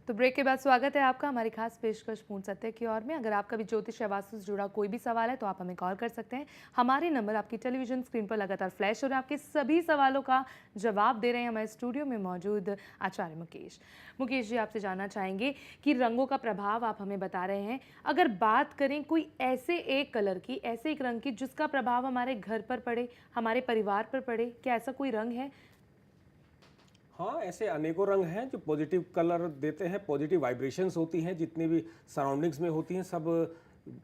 तो ब्रेक के बाद स्वागत है आपका हमारी खास पेशकश पूर्ण सत्य की ओर में। अगर आपका भी ज्योतिष या वास्तु से जुड़ा कोई भी सवाल है तो आप हमें कॉल कर सकते हैं। हमारे नंबर आपकी टेलीविजन स्क्रीन पर लगातार फ्लैश हो रहे हैं। आपके सभी सवालों का जवाब दे रहे हैं हमारे स्टूडियो में मौजूद आचार्य मुकेश। मुकेश जी, आपसे जानना चाहेंगे कि रंगों का प्रभाव आप हमें बता रहे हैं। अगर बात करें कोई ऐसे एक कलर की, ऐसे एक रंग की जिसका प्रभाव हमारे घर पर पड़े, हमारे परिवार पर पड़े, क्या ऐसा कोई रंग है? हाँ, ऐसे अनेकों रंग हैं जो पॉजिटिव कलर देते हैं, पॉजिटिव वाइब्रेशंस होती हैं, जितनी भी सराउंडिंग्स में होती हैं सब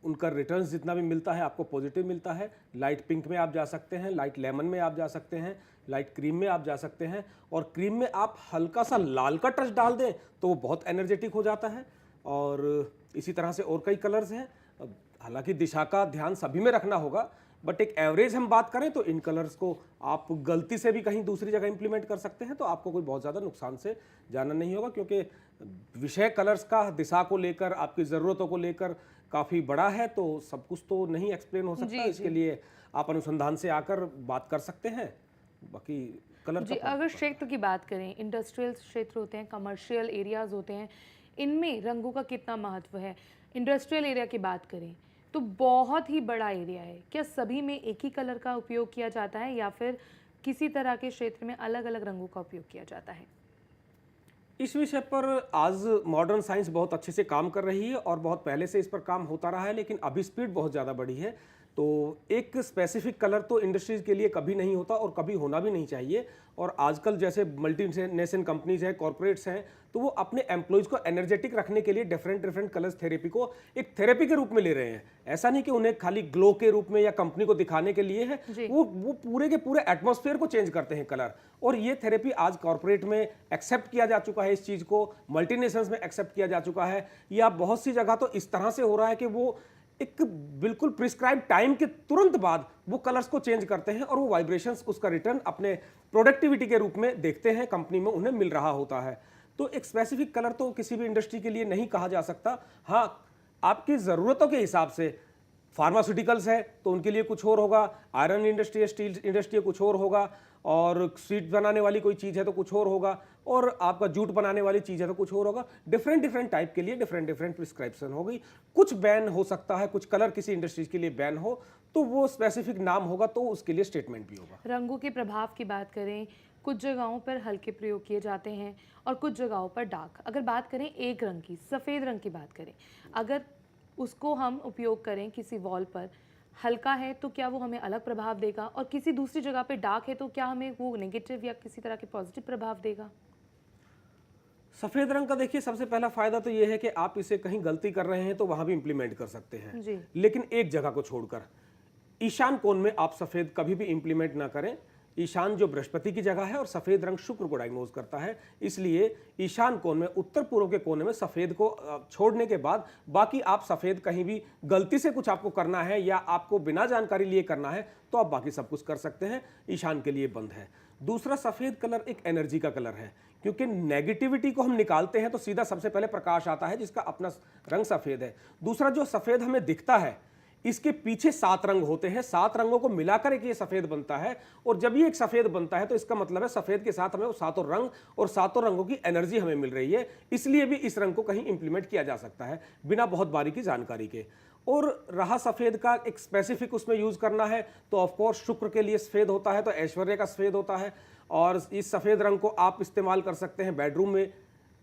उनका रिटर्न्स जितना भी मिलता है आपको पॉजिटिव मिलता है। लाइट पिंक में आप जा सकते हैं, लाइट लेमन में आप जा सकते हैं, लाइट क्रीम में आप जा सकते हैं, और क्रीम में आप हल्का सा लाल का टच डाल दें तो वो बहुत एनर्जेटिक हो जाता है। और इसी तरह से और कई कलर्स हैं। हालांकि दिशा का ध्यान सभी में रखना होगा, बट एक एवरेज हम बात करें तो इन कलर्स को आप गलती से भी कहीं दूसरी जगह इंप्लीमेंट कर सकते हैं तो आपको कोई बहुत ज़्यादा नुकसान से जाना नहीं होगा, क्योंकि विषय कलर्स का दिशा को लेकर, आपकी ज़रूरतों को लेकर काफ़ी बड़ा है, तो सब कुछ तो नहीं एक्सप्लेन हो सकता। जी इसके जी लिए आप अनुसंधान से आकर बात कर सकते हैं। बाकी कलर जी। का फर्क अगर पड़ता है। क्षेत्र की बात करें, इंडस्ट्रियल क्षेत्र होते हैं, कमर्शियल एरियाज होते हैं, इनमें रंगों का कितना महत्व है? इंडस्ट्रियल एरिया की बात करें तो बहुत ही बड़ा एरिया है। क्या सभी में एक ही कलर का उपयोग किया जाता है या फिर किसी तरह के क्षेत्र में अलग अलग रंगों का उपयोग किया जाता है? इस विषय पर आज मॉडर्न साइंस बहुत अच्छे से काम कर रही है और बहुत पहले से इस पर काम होता रहा है, लेकिन अभी स्पीड बहुत ज़्यादा बढ़ी है। तो एक स्पेसिफिक कलर तो इंडस्ट्रीज के लिए कभी नहीं होता और कभी होना भी नहीं चाहिए। और आजकल जैसे मल्टीनेशनल कंपनीज हैं, कॉरपोरेट्स हैं, तो वो अपने एम्प्लॉयज़ को एनर्जेटिक रखने के लिए डिफरेंट डिफरेंट कलर्स थेरेपी को एक थेरेपी के रूप में ले रहे हैं। ऐसा नहीं कि उन्हें खाली ग्लो के रूप में या कंपनी को दिखाने के लिए है, जी। वो पूरे के पूरे एटमॉस्फेयर को चेंज करते हैं कलर। और ये थेरेपी आज कॉर्पोरेट में एक्सेप्ट किया जा चुका है, इस चीज़ को मल्टीनेशनल्स में एक्सेप्ट किया जा चुका है। या बहुत सी जगह तो इस तरह से हो रहा है कि वो एक बिल्कुल प्रिस्क्राइब टाइम के तुरंत बाद वो कलर्स को चेंज करते हैं और वो वाइब्रेशंस उसका रिटर्न अपने प्रोडक्टिविटी के रूप में देखते हैं, कंपनी में उन्हें मिल रहा होता है। तो एक स्पेसिफिक कलर तो किसी भी इंडस्ट्री के लिए नहीं कहा जा सकता। हाँ, आपकी ज़रूरतों के हिसाब से फार्मास्यूटिकल्स है तो उनके लिए कुछ और होगा, आयरन इंडस्ट्री है, स्टील इंडस्ट्री है, कुछ और होगा, और स्वीट बनाने वाली कोई चीज़ है तो कुछ और होगा, और आपका जूट बनाने वाली चीज़ है तो कुछ और होगा। डिफरेंट डिफरेंट टाइप के लिए डिफरेंट डिफरेंट प्रिस्क्रिप्शन होगी। कुछ बैन हो सकता है, कुछ कलर किसी इंडस्ट्रीज के लिए बैन हो तो वो स्पेसिफिक नाम होगा तो उसके लिए स्टेटमेंट भी होगा। रंगों के प्रभाव की बात करें, कुछ जगहों पर हल्के प्रयोग किए जाते हैं और कुछ जगहों पर डार्क। अगर बात करें एक रंग की, सफ़ेद रंग की बात करें, अगर उसको हम उपयोग करें किसी वॉल पर, हल्का है तो क्या वो हमें अलग प्रभाव देगा, और किसी दूसरी जगह पे डार्क है तो क्या हमें वो नेगेटिव या किसी तरह के पॉजिटिव प्रभाव देगा? सफ़ेद रंग का देखिए, सबसे पहला फायदा तो ये है कि आप इसे कहीं गलती कर रहे हैं तो वहां भी इंप्लीमेंट कर सकते हैं, जी। लेकिन एक जगह को छोड़कर ईशान कोण में आप सफ़ेद कभी भी इंप्लीमेंट ना करें। ईशान जो बृहस्पति की जगह है और सफ़ेद रंग शुक्र को डायग्नोज करता है, इसलिए ईशान कोण में उत्तर पूर्व के कोने में सफ़ेद को छोड़ने के बाद बाकी आप सफ़ेद कहीं भी गलती से कुछ आपको करना है या आपको बिना जानकारी लिए करना है तो आप बाकी सब कुछ कर सकते हैं, ईशान के लिए बंद है। दूसरा, सफ़ेद कलर एक एनर्जी का कलर है, क्योंकि नेगेटिविटी को हम निकालते हैं तो सीधा सबसे पहले प्रकाश आता है जिसका अपना रंग सफ़ेद है। दूसरा, जो सफ़ेद हमें दिखता है इसके पीछे 7 रंग होते हैं, 7 रंगों को मिलाकर एक ये सफेद बनता है, और जब ये एक सफेद बनता है तो इसका मतलब है सफेद के साथ हमें वो 7 रंग और 7 रंगों की एनर्जी हमें मिल रही है। इसलिए भी इस रंग को कहीं इंप्लीमेंट किया जा सकता है बिना बहुत बारीकी जानकारी के। और रहा सफेद का एक स्पेसिफिक उसमें यूज करना है तो ऑफकोर्स शुक्र के लिए सफेद होता है, तो ऐश्वर्य का सफेद होता है, और इस सफेद रंग को आप इस्तेमाल कर सकते हैं बेडरूम में,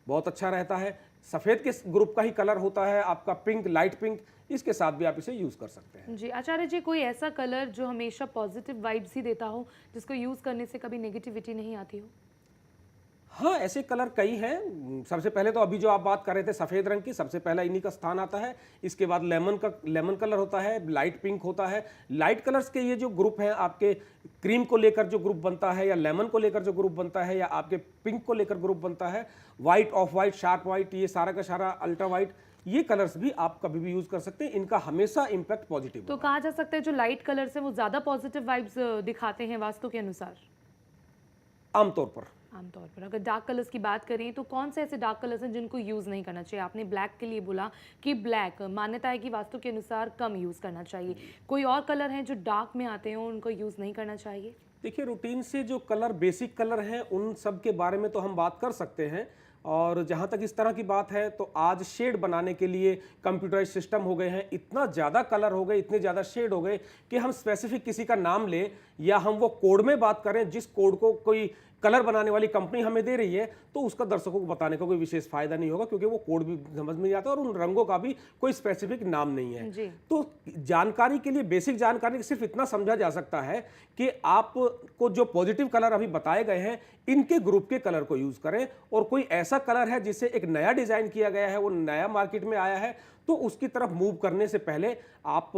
बहुत अच्छा रहता है। सफ़ेद के ग्रुप का ही कलर होता है आपका पिंक, लाइट पिंक, इसके साथ भी आप इसे यूज़ कर सकते हैं। जी आचार्य जी, कोई ऐसा कलर जो हमेशा पॉजिटिव वाइब्स ही देता हो, जिसको यूज़ करने से कभी नेगेटिविटी नहीं आती हो? हाँ, ऐसे कलर कई हैं। सबसे पहले तो अभी जो आप बात कर रहे थे सफ़ेद रंग की, सबसे पहला इन्हीं का स्थान आता है। इसके बाद लेमन कलर होता है, लाइट पिंक होता है। लाइट कलर्स के ये जो ग्रुप हैं आपके, क्रीम को लेकर जो ग्रुप बनता है या लेमन को लेकर जो ग्रुप बनता है या आपके पिंक को लेकर ग्रुप बनता है, white, of white, sharp white, ये सारा का सारा अल्ट्रा वाइट, ये कलर्स भी आप कभी भी यूज कर सकते हैं। इनका हमेशा इम्पैक्ट पॉजिटिव तो होगा। कहा जा सकता है जो लाइट कलर्स हैं वो ज़्यादा पॉजिटिव वाइब्स दिखाते हैं वास्तु के अनुसार? आमतौर पर आमतौर पर अगर डार्क कलर्स की बात करें तो कौन से ऐसे डार्क कलर्स हैं जिनको यूज़ नहीं करना चाहिए? आपने ब्लैक के लिए बोला कि ब्लैक मान्यता है कि वास्तु के अनुसार कम यूज़ करना चाहिए। कोई और कलर हैं जो डार्क में आते हैं उनको यूज़ नहीं करना चाहिए? देखिए, रूटीन से जो कलर बेसिक कलर हैं उन सब के बारे में तो हम बात कर सकते हैं, और जहाँ तक इस तरह की बात है तो आज शेड बनाने के लिए कंप्यूटराइज सिस्टम हो गए हैं, इतना ज़्यादा कलर हो गए, इतने ज़्यादा शेड हो गए कि हम स्पेसिफिक किसी का नाम ले या हम वो कोड में बात करें, जिस कोड को कोई कलर बनाने वाली कंपनी हमें दे रही है, तो उसका दर्शकों को बताने का कोई विशेष फायदा नहीं होगा, क्योंकि वो कोड भी समझ में नहीं आता और उन रंगों का भी कोई स्पेसिफिक नाम नहीं है। जी। तो जानकारी के लिए, बेसिक जानकारी सिर्फ इतना समझा जा सकता है कि आपको जो पॉजिटिव कलर अभी बताए गए हैं, इनके ग्रुप के कलर को यूज करें, और कोई ऐसा कलर है जिसे एक नया डिजाइन किया गया है, वो नया मार्केट में आया है, तो उसकी तरफ मूव करने से पहले आप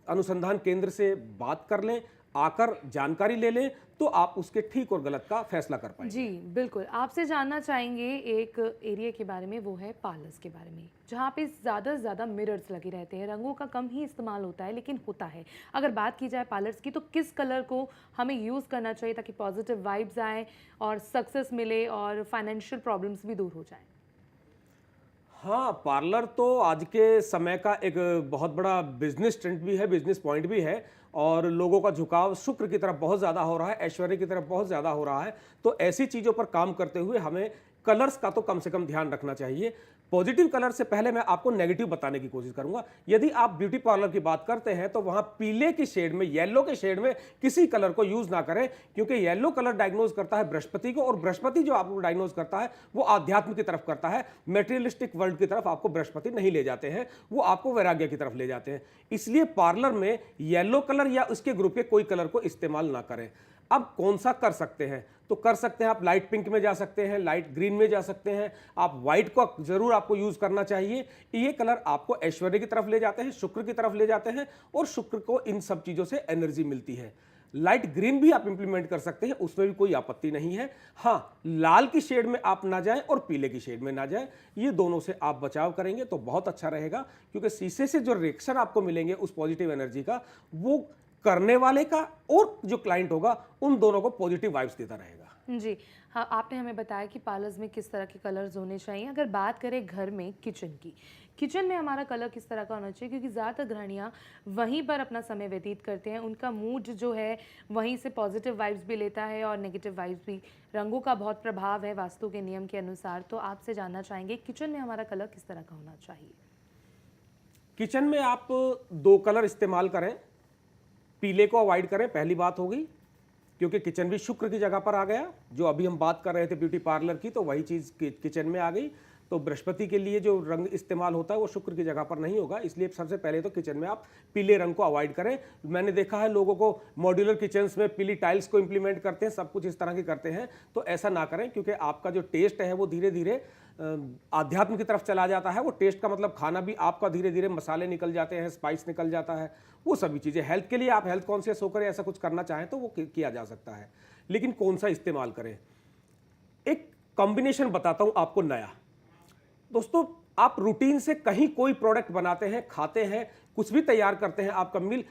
अनुसंधान केंद्र से बात कर लें, आकर जानकारी ले लें, तो आप उसके ठीक और गलत का फैसला कर पाएंगे। जी बिल्कुल, आपसे जानना चाहेंगे एक एरिया के बारे में, वो है पार्लर्स के बारे में, जहाँ पे ज़्यादा से ज़्यादा मिरर्स लगे रहते हैं, रंगों का कम ही इस्तेमाल होता है, लेकिन होता है। अगर बात की जाए पार्लर्स की, तो किस कलर को हमें यूज़ करना चाहिए ताकि पॉजिटिव वाइब्स आएँ और सक्सेस मिले और फाइनेंशियल प्रॉब्लम्स भी दूर हो जाएँ? हाँ, पार्लर तो आज के समय का एक बहुत बड़ा बिजनेस ट्रेंड भी है, बिजनेस पॉइंट भी है, और लोगों का झुकाव शुक्र की तरफ बहुत ज़्यादा हो रहा है, ऐश्वर्य की तरफ बहुत ज़्यादा हो रहा है। तो ऐसी चीज़ों पर काम करते हुए हमें कलर्स का तो कम से कम ध्यान रखना चाहिए। पॉजिटिव कलर से पहले मैं आपको नेगेटिव बताने की कोशिश करूंगा। यदि आप ब्यूटी पार्लर की बात करते हैं तो वहां पीले की शेड में, येलो के शेड में किसी कलर को यूज ना करें, क्योंकि येलो कलर डायग्नोज करता है बृहस्पति को, और बृहस्पति जो आपको डायग्नोज करता है वो आध्यात्म की तरफ करता है, मेटेरियलिस्टिक वर्ल्ड की तरफ आपको बृहस्पति नहीं ले जाते हैं, वो आपको वैराग्य की तरफ ले जाते हैं। इसलिए पार्लर में येलो कलर या उसके ग्रुप के कोई कलर को इस्तेमाल ना करें। अब कौन सा कर सकते हैं, तो कर सकते हैं आप लाइट पिंक में जा सकते हैं, लाइट ग्रीन में जा सकते हैं, आप व्हाइट को जरूर आपको यूज करना चाहिए। ये कलर आपको ऐश्वर्य की तरफ ले जाते हैं, शुक्र की तरफ ले जाते हैं, और शुक्र को इन सब चीजों से एनर्जी मिलती है। लाइट ग्रीन भी आप इंप्लीमेंट कर सकते हैं, उसमें भी कोई आपत्ति नहीं है। हाँ, लाल की शेड में आप ना जाएं और पीले की शेड में ना जाएं, ये दोनों से आप बचाव करेंगे तो बहुत अच्छा रहेगा, क्योंकि शीशे से जो रिएक्शन आपको मिलेंगे उस पॉजिटिव एनर्जी का, वो करने वाले का और जो क्लाइंट होगा उन दोनों को पॉजिटिव वाइब्स देता रहेगा। जी हाँ, आपने हमें बताया कि पार्लर्स में किस तरह के कलर्स होने चाहिए। अगर बात करें घर में किचन की, किचन में हमारा कलर किस तरह का होना चाहिए, क्योंकि ज़्यादातर गृहिणियाँ वहीं पर अपना समय व्यतीत करते हैं, उनका मूड जो है वहीं से पॉजिटिव वाइब्स भी लेता है और नेगेटिव वाइब्स भी। रंगों का बहुत प्रभाव है वास्तु के नियम के अनुसार। तो आपसे जानना चाहेंगे किचन में हमारा कलर किस तरह का होना चाहिए? किचन में आप 2 कलर इस्तेमाल करें, पीले को अवॉइड करें, पहली बात होगी, क्योंकि किचन भी शुक्र की जगह पर आ गया। जो अभी हम बात कर रहे थे ब्यूटी पार्लर की, तो वही चीज़ किचन में आ गई। तो बृहस्पति के लिए जो रंग इस्तेमाल होता है वो शुक्र की जगह पर नहीं होगा, इसलिए सबसे पहले तो किचन में आप पीले रंग को अवॉइड करें। मैंने देखा है लोगों को मॉड्यूलर किचन्स में पीली टाइल्स को इंप्लीमेंट करते हैं, सब कुछ इस तरह की करते हैं, तो ऐसा ना करें, क्योंकि आपका जो टेस्ट है वो धीरे धीरे आध्यात्म की तरफ चला जाता है। वो टेस्ट का मतलब खाना भी आपका धीरे धीरे मसाले निकल जाते हैं, स्पाइस निकल जाता है, वो सभी चीज़ें। हेल्थ के लिए आप हेल्थ कॉन्शियस होकर ऐसा कुछ करना चाहें तो वो किया जा सकता है, लेकिन कौन सा इस्तेमाल करें। एक कॉम्बिनेशन बताता हूं आपको नया। दोस्तों, आप रूटीन से कहीं कोई प्रोडक्ट बनाते हैं, खाते हैं, कुछ भी तैयार करते हैं, आपका मील,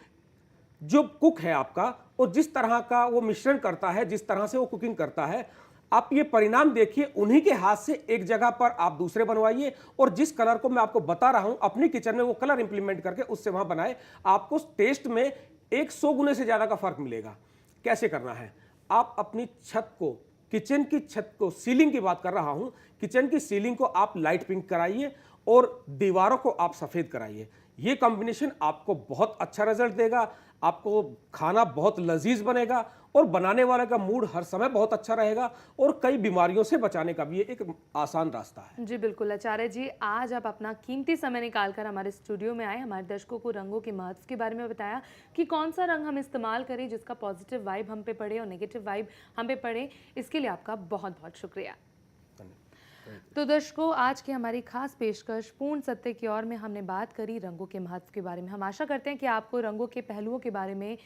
जो कुक है आपका, और जिस तरह का वो मिश्रण करता है, जिस तरह से वो कुकिंग करता है, आप ये परिणाम देखिए, उन्हीं के हाथ से एक जगह पर आप दूसरे बनवाइए, और जिस कलर को मैं आपको बता रहा हूं अपनी किचन में वो कलर इंप्लीमेंट करके उससे वहां बनाए, आपको टेस्ट में 100 गुने से ज्यादा का फर्क मिलेगा। कैसे करना है, आप अपनी छत को, किचन की छत को, सीलिंग की बात कर रहा हूं, किचन की सीलिंग को आप लाइट पिंक कराइए और दीवारों को आप सफेद कराइए। ये कॉम्बिनेशन आपको बहुत अच्छा रिजल्ट देगा, आपको खाना बहुत लजीज बनेगा, और बनाने वाले का मूड हर समय बहुत अच्छा रहेगा, और कई बीमारियों से बचाने का भी ये एक आसान रास्ता है। जी बिल्कुल आचार्य जी, आज आप अपना कीमती समय निकालकर हमारे स्टूडियो में आए, हमारे दर्शकों को रंगों के महत्व के बारे में बताया कि कौन सा रंग हम इस्तेमाल करें जिसका पॉजिटिव वाइब हम पे पड़े और नेगेटिव वाइब हम पे पड़े। इसके लिए आपका बहुत बहुत शुक्रिया। तो दर्शकों, आज की हमारी खास पेशकश पूर्ण सत्य की ओर में हमने बात करी रंगों के महत्व के बारे में। हम आशा करते हैं कि आपको रंगों के पहलुओं के बारे में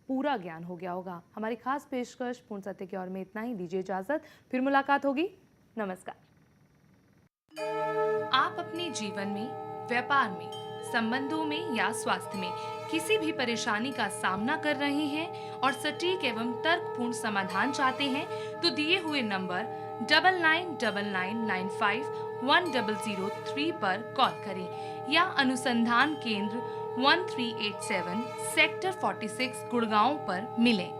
पूरा ज्ञान हो गया होगा। हमारी खास पेशकश पूर्ण सत्य की ओर में इतना ही। दीजिए इजाजत, फिर मुलाकात होगी। नमस्कार। आप अपने जीवन में, व्यापार में, संबंधों में या स्वास्थ्य में किसी भी परेशानी का सामना कर रहे हैं और सटीक एवं तर्कपूर्ण समाधान चाहते हैं, तो दिए हुए नंबर 9999951003 पर कॉल करें या अनुसंधान केंद्र 1387 सेक्टर 46 गुड़गांव पर मिलें।